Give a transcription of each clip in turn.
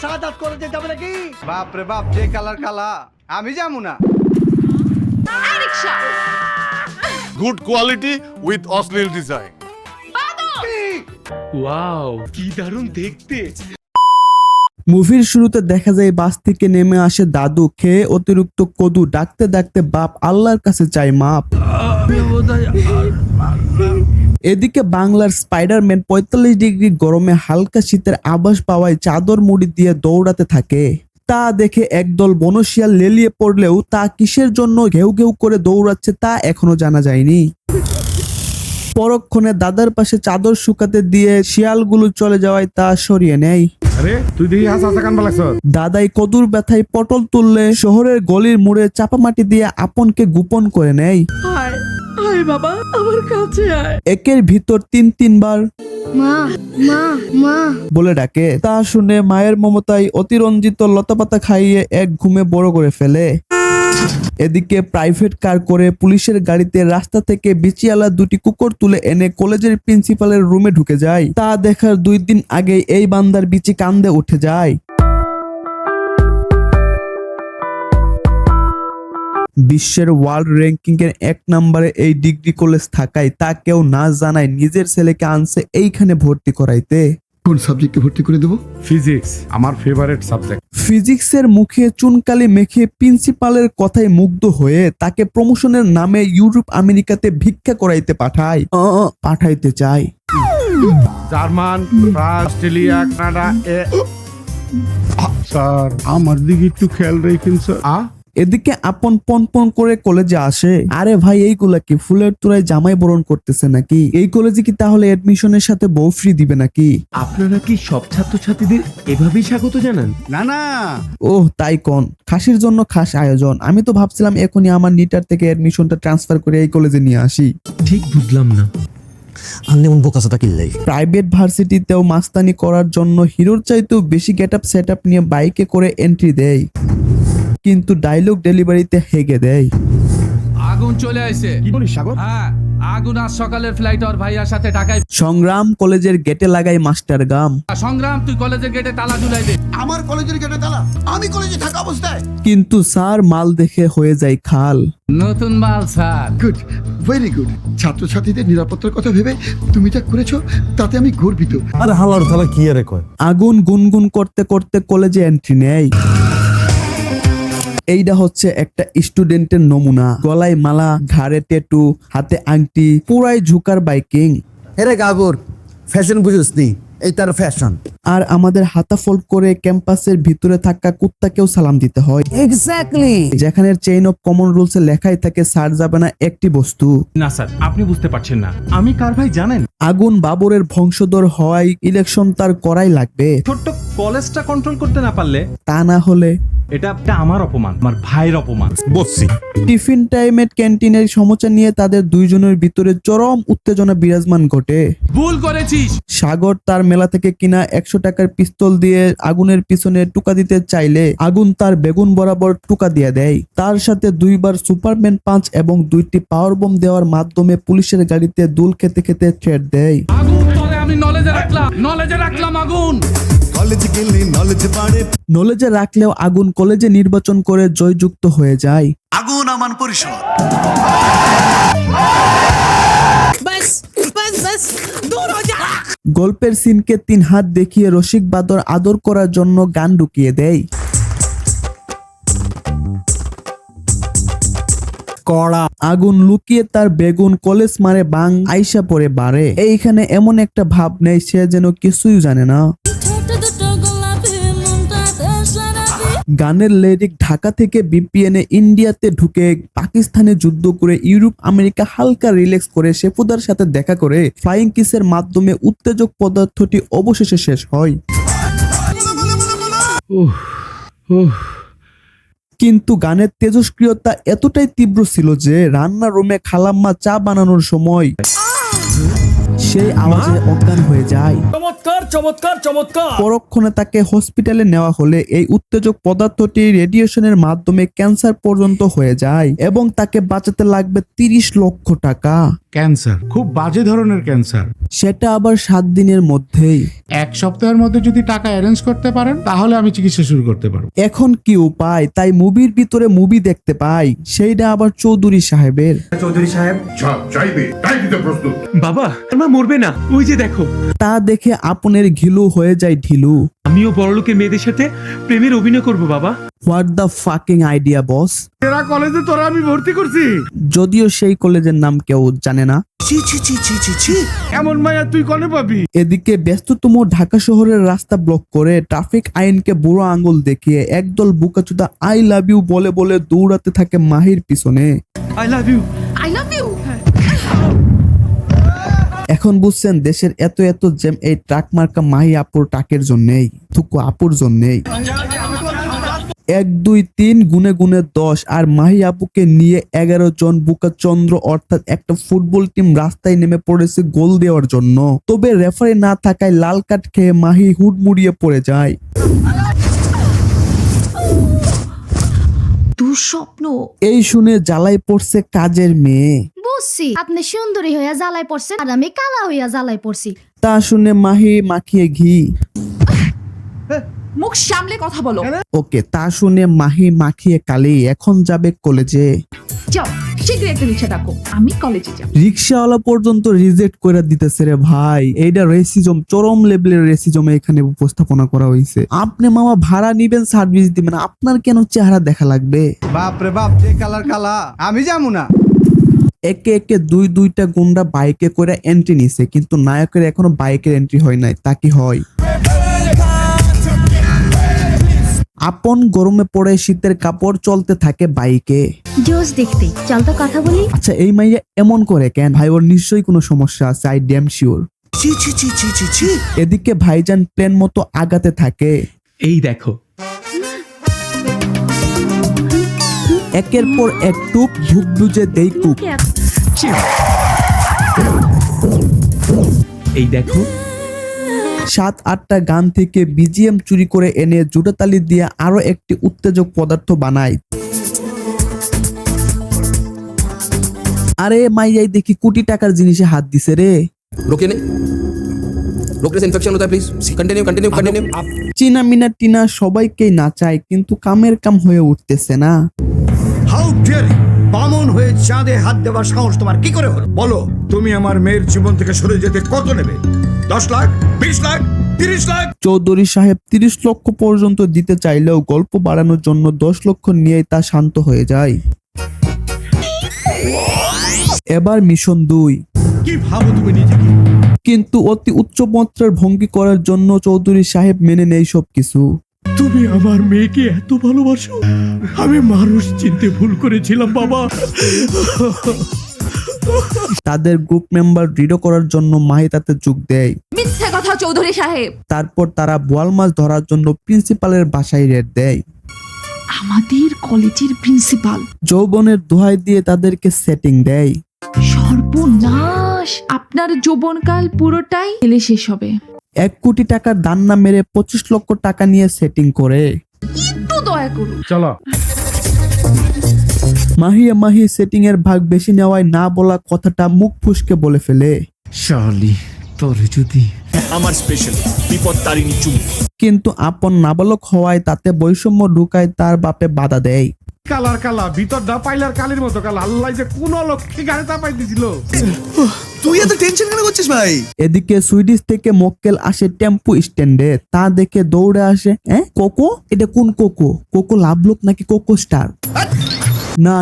সাদাত করে যে যাবে নাকি? বাপ রে বাপ, যে কালার কালা, আমি যাবো না। গুড কোয়ালিটি উইথ অশ্লীল ডিজাইন। ওয়াও, কি দারুণ দেখতে। মুভির শুরুতে দেখা যায় বাস থেকে নেমে আসে দাদু, খেয়ে অতিরিক্ত কদু, ডাকতে ডাকতে বাপ আল্লাহর কাছে চাই মাপ। এদিকে বাংলার স্পাইডারম্যান 45 ডিগ্রি গরমে হালকা শীতের আভাস পাওয়ায় চাদর মুড়ি দিয়ে দৌড়াতে থাকে। তা দেখে একদল বনশিয়াল লেলিয়ে পড়লেও তা কিসের জন্য ঘেউ ঘেউ করে দৌড়াচ্ছে তা এখনো জানা যায়নি। পরক্ষণে দাদার পাশে চাদর শুকাতে দিয়ে শিয়ালগুলো চলে যাওয়ায় তা সরিয়ে নেয়। আরে তুই দেখি হাসা কান বালাইছ। দাদাই কদুর ব্যথায় পটল তুললে শহরের গলির মোড়ে চাপামাটি দিয়ে আপনকে গোপন করে নেয়। আয় বাবা, আমার কাছে আয়। একের ভিতর তিনবার মা মা মা বলে ডাকে। তা শুনে মায়ের মমতায় অতিরঞ্জিত লতাপাতা খাইয়ে এক ঘুমে বড় করে ফেলে। এদিকে প্রাইভেট কার করে পুলিশের গাড়িতে রাস্তা থেকে বিচিয়ালা দুটি কুকুর তুলে এনে কলেজের প্রিন্সিপালের রুমে ঢুকে যায়। তা দেখার 2 দিন আগে এই বান্দার বিচি কান্দে উঠে যায়। বিশ্বের ওয়ার্ল্ড র্যাঙ্কিং এর 1 নম্বরে এই ডিগ্রি কলেজ থাকায় তা কেউ না জানায় নিজের ছেলেকে আনছে এইখানে ভর্তি করাইতে। কোন সাবজেক্টে ভর্তি করে দেবো? ফিজিক্স আমার ফেভারিট সাবজেক্ট। ফিজিক্সের মুখে চুনকালি মেখে প্রিন্সিপালের কথায় মুগ্ধ হয়ে তাকে প্রমোশনের নামে ইউরোপ আমেরিকাতে ভিক্ষা করাইতে পাঠাইতে চায়। German, France, Australia, Canada. Sir আমার দিকে একটু খেয়াল রাখেন স্যার। এদিকে আপন পন করে কলেজে আসে। আরে ভাই, এইগুলা কি ফুলের তোড়ায় জামাই বরণ করতেছে নাকি? এই কলেজে কি তাহলে এডমিশনের সাথে বউ ফ্রি দিবে নাকি? আপনারা কি সব ছাত্রছাত্রীদের এভাবেই স্বাগত জানান? না না, ওহ তাই কোন, খাসির জন্য খাস আয়োজন। আমি তো ভাবছিলাম এখনই আমার নিটার থেকে এডমিশনটা ট্রান্সফার করে এই কলেজে নিয়ে আসি। ঠিক বুঝলাম না। প্রাইভেট ভার্সিটিতেও মাস্তানি করার জন্য হিরোর চাইতেও বেশি গেটআপ সেটআপ নিয়ে বাইকে করে এন্ট্রি দেয়, কিন্তু ডায়লগ ডেলিভারিতে হেগে দেয়। আগুন চলে আসে। কি বলিস সাগর? হ্যাঁ, আগুন আজ সকালের ফ্লাইট ওর ভাইয়ার সাথে ঢাকায়। সংগ্রাম কলেজের গেটে লাগাই মাস্টার গাম। সংগ্রাম, তুই কলেজের গেটে তালা ঝুলাই দে। আমার কলেজের গেটে তালা, আমি কলেজে থাকা অবস্থায়। কিন্তু স্যার মাল দেখে হয়ে যায় খাল। নতুন মাল স্যার। Good, very good. ছাত্রছাত্রীদের নিরাপত্তার কথা ভেবে তুমি যা করেছো তাতে আমি গর্বিত। আরে হালার তালা কি আরে কয়? আগুন গুনগুন করতে করতে কলেজে এন্ট্রি নেয়। এইটা হচ্ছে একটা স্টুডেন্টের নমুনা। গলায় মালা, ঘাড়ে ট্যাটু, হাতে আংটি, পুরাই ঝুকার বাইকিং। হেরে গাবর, ফ্যাশন বুঝিস নি, এই তার ফ্যাশন। আর আমাদের হাতা ফোল্ড করে ক্যাম্পাসের ভিতরে থাকা কুত্তাকেও সালাম দিতে হয়। এক্স্যাক্টলি। যেখানে চেইন অফ কমন রুলস এ লেখাই থাকে ছাড় যাবে না একটি বস্তু। না স্যার, আপনি বুঝতে পারছেন না, আমি কার ভাই জানেন? আগুন বাবরের বংশধর হওয়ায় ইলেকশন তার করাই লাগবে। ছোট্ট কলেজটা কন্ট্রোল করতে না পারলে তা না হলে এটা আমার অপমান, আমার ভাইয়ের অপমান। বসছি। টিফিন টাইমে ক্যান্টিনের সমস্যা নিয়ে তাদের দুইজনের ভিতরে চরম উত্তেজনা বিরাজমান ঘটে। ভুল করেছিস। সাগর তার মেলা থেকে কিনা 100 টাকার পিস্তল দিয়ে আগুনের পিছনে টুকা দিতে চাইলে আগুন তার বেগুন বরাবর টুকা দিয়ে দেয়। তার সাথে 2বার সুপারম্যান পাঞ্চ এবং 2টি পাওয়ার বোম দেওয়ার মাধ্যমে পুলিশের গাড়িতে দুল খেতে খেতে থ্রেট দেয়। আগুন তোরে আমি নলেজে রাখলাম আগুন। নলেজে রাখলেও আগুন কলেজে নির্বাচন করে জয়যুক্ত হয়ে যায়। আগুন আমান পরিষদ। গল্পের সিনকে 3 হাত দেখিয়ে রসিক বাদর আদর করার জন্য গান ঢুকিয়ে দেয়। আগুন লুকিয়ে তার বেগুন কলেজ মারে বাং আইসা পড়ে বাড়ে। এইখানে এমন একটা ভাব নেই সে যেন কিছুই জানে না। গানের লিরিক ঢাকা থেকে বিপিএনে ইন্ডিয়াতে ঢুকে পাকিস্তানে যুদ্ধ করে ইউরোপ আমেরিকা হালকা রিল্যাক্স করে শেফুদার সাথে দেখা করে ফ্লাইং কিসের মাধ্যমে উত্তেজক পদার্থটি অবশেষে শেষ হয়। কিন্তু গানের তেজস্ক্রিয়তা এতটাই তীব্র ছিল যে রান্নার রুমে খালাম্মা চা বানানোর সময় সেই আওয়াজে অজ্ঞান হয়ে যায়। চমৎকার চমৎকার চমৎকার। পরক্ষণে তাকে হসপিটালে নেওয়া হলে এই উত্তেজক পদার্থটি রেডিয়েশনের মাধ্যমে ক্যান্সার পর্যন্ত হয়ে যায় এবং তাকে বাঁচাতে লাগবে 30 লক্ষ টাকা। ক্যান্সার, খুব বাজে ধরনের ক্যান্সার। সেটা আবার 7 দিনের মধ্যেই। 1 সপ্তাহের মধ্যে যদি টাকা অ্যারেঞ্জ করতে পারেন তাহলে আমি চিকিৎসা শুরু করতে পারবো। এখন কি উপায়? তাই মুভির ভিতরে মুভি দেখতে পাই, সেইটা আবার চৌধুরী সাহেবের। বাবা মা মরবে না, ওই যে দেখো। তা দেখে আপনের ঘিলু হয়ে যায় ঢিলু। আমিও বড়লোকের মেয়েদের সাথে প্রেমের অভিনয় করব বাবা। হোয়াট দ্য ফাকিং আইডিয়া বস। এরা কলেজে তোরা আমি ভর্তি করছি। যদিও সেই কলেজের নাম কেউ জানে না। এমন মায়া তুই কনে পাবি? এদিকে ব্যস্ততম ঢাকা শহরের রাস্তা ব্লক করে ট্রাফিক আইনকে বুড়ো আঙ্গুল দেখিয়ে একদল বুকাচুদা আই লাভ ইউ বলে বলে দৌড়াতে থাকে মাহির পিছনে। I love you. I love you. এখন বুঝছেন দেশের এত এত জ্যাম এই ট্রাক মার্কা মাহি আপুর ট্রাকের জন্যেই, থুকু আপুর জন্যেই। 1 2 3 গুনে গুনে 10 আর মাহি আপুকে নিয়ে 11 জন বুকাচন্দ্র অর্থাৎ একটা ফুটবল টিম রাস্তায় নেমে পড়েছে গোল দেওয়ার জন্য। তবে রেফারি না থাকায় লাল কার্ড খেয়ে মাহি হুড়মুড়িয়ে পড়ে যায়। দুঃস্বপ্ন। এই শুনে জ্বালাই পড়ছে কাজের মেয়ে। বুঝছি আপনি সুন্দরী হইয়া জ্বালাই পড়ছেন আর আমি কালা হইয়া জ্বালাই পড়ছি। তা শুনে মাহি মাখিয়ে ঘি। মুখ সামলে কথা বলো। ওকে, তা শুনে মাহি মাখিয়ে কালি এখন যাবে কলেজে। যাও শীঘ্রই একটা রিক্সা ডাকো, আমি কলেজে যাব। রিক্সাওয়ালা পর্যন্ত রিজেক্ট করে দিতেছে রে ভাই। এইটা রেসিজম, চরম লেভেলের রেসিজম এখানে উপস্থাপনা করা হয়েছে। আপনি মামা ভাড়া নিবেন, সার্ভিস দিবেন, আপনার কেন চেহারা দেখা লাগবে? বাপ রে বাপ, যে কালার কালা, আমি যাবো না। একে একে দুইটা গুন্ডা বাইকে করে এন্ট্রি নিছে, কিন্তু নায়কের এখনো বাইকের এন্ট্রি হয় নাই। তা কি হয়? আপন গরমে পড়ে শীতের কাপড় চলতে থাকে বাইকে। জোস দেখতে, চল তো কথা বলি। আচ্ছা, এই মাইয়া এমন করে কেন? ভাই ওর নিশ্চয়ই কোনো সমস্যা আছে, আই ড্যাম শিওর। এদিকে ভাইজান প্লেন মতো আগাতে থাকে। এই দেখো, একের পর এক টুপ ঢুক বুঝে দেই কুপ। এই দেখো, 7-8টা গান থেকে বিজিএম চুরি করে এনে জুটাতালি দিয়ে আরো একটি উত্তেজক পদার্থ বানায়। আরে মাইয়াই দেখি কোটি টাকার জিনিসে হাত দিছে রে। চীনা মিনা টিনা সবাইকেই নাচায়, কিন্তু কামের কাম হয়ে উঠতেছে না। How dare you! বামন হয়ে চাঁদে হাত দেওয়ার সাহস তোমার কি করে হলো? বলো, তুমি আমার মেয়ের জীবন থেকে সরে যেতে কত নেবে? 10 লাখ, 20 লাখ, 30 লাখ? চৌধুরী সাহেব 30 লক্ষ পর্যন্ত দিতে চাইলেও গল্প বাড়ানোর জন্য 10 লক্ষ নিয়েই তা শান্ত হয়ে যায়। এবার মিশন 2। কি ভাবো তুমি নিজেকে? কিন্তু অতি উচ্চ মাত্রার ভঙ্গি করার জন্য চৌধুরী সাহেব মেনে নেই সবকিছু। তুমি আমার মেয়েকে এত ভালোবাসো? আমি মানুষ চিনতে ভুল করেছিলাম বাবা। তাদের গ্রুপ মেম্বার দৃঢ় করার জন্য মাহি তাতে যোগ দেয়। মিথ্যে কথা চৌধুরী সাহেব। তারপর তারা বোয়াল মাছ ধরার জন্য প্রিন্সিপালের বাসায় রেড দেয়। আমাদের কলেজের প্রিন্সিপাল যৌবনের দোহাই দিয়ে তাদেরকে সেটিং দেয়। সর্বনাশ, আপনার যৌবনকাল পুরোটাই হেলে শেষ হবে। 1 কোটি টাকার দান না মেরে 25 লক্ষ টাকা নিয়ে সেটিং করে। একটু দয়া করুন। চলো। মাহি সেটিং এর ভাগ বেশি নেওয়ায় না বলা কথাটা মুখ ফুসকে বলে ফেলে। শালি, তোর যদি আমার স্পেশাল বিপদ তারিণী চুমু। কিন্তু আপন নাবালক হওয়ায় তাতে বৈষম্য ঢুকায় তার বাপে বাধা দেয়। কালার কালা, ভিতরটা পাইলার কালির মতো কালা। আল্লাহ যে কোন লক্ষ্যে গাড়ি চাপাই দিছিল। তুই এত টেনশন কেন করছিস ভাই? এদিকে সুইডিশ থেকে মক্কেল আসে টেম্পু স্ট্যান্ডে। তা দেখে দৌড়ে আসে, কোকো? এটা কোন কোকো? কোকো লাভলোক নাকি কোকো স্টার?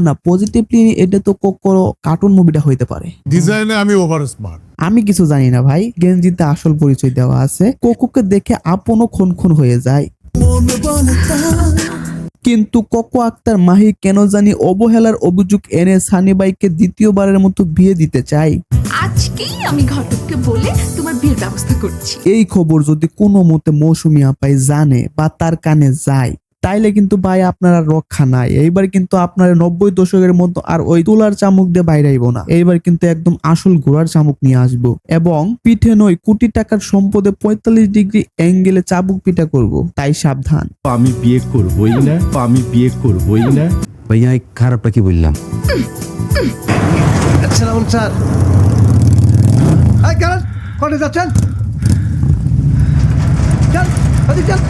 না, পজিটিভলি এটা তো কোকো কার্টুন মুভিটা হইতে পারে। ডিজাইনে আমি ওভার স্মার্ট। আমি কিছু জানি না ভাই, গেঞ্জিতে আসল পরিচয় দেওয়া আছে। কোকোকে দেখে আপনও খুন হয়ে যায়। কিন্তু কোকো আক্তার মাহি কেন জানি অবহেলার অভিযোগ এনে সানিবাইকে দ্বিতীয়বারের মতো বিয়ে দিতে চায়। আজকেই আমি ঘটককে বলে তোমার বিয়ের ব্যবস্থা করছি। এই খবর যদি কোনো মতে মৌসুমী আপাই জানে বা তার কানে যায়, তাইলে কিন্তু ভাই আপনারা রক্ষা নাই। এইবার কিন্তু আপনারা 90 দশকের মতো আর ওই তুলার চামুক দিয়ে বাইরাইব না। এইবার কিন্তু একদম আসল ঘোড়ার চামুক নিয়ে আসবো, এবং পিঠে নয় কোটি টাকার সম্পদে 45 ডিগ্রি অ্যাঙ্গেলে চাবুক পিঠা করব। তাই সাবধান। আমি বিয়ে করবই না। ভাইয়া এই খারাপটা কি বললাম? আসসালাম স্যার। এই কারণ কোথায় যাচ্ছেন? চল, ওদিক চল।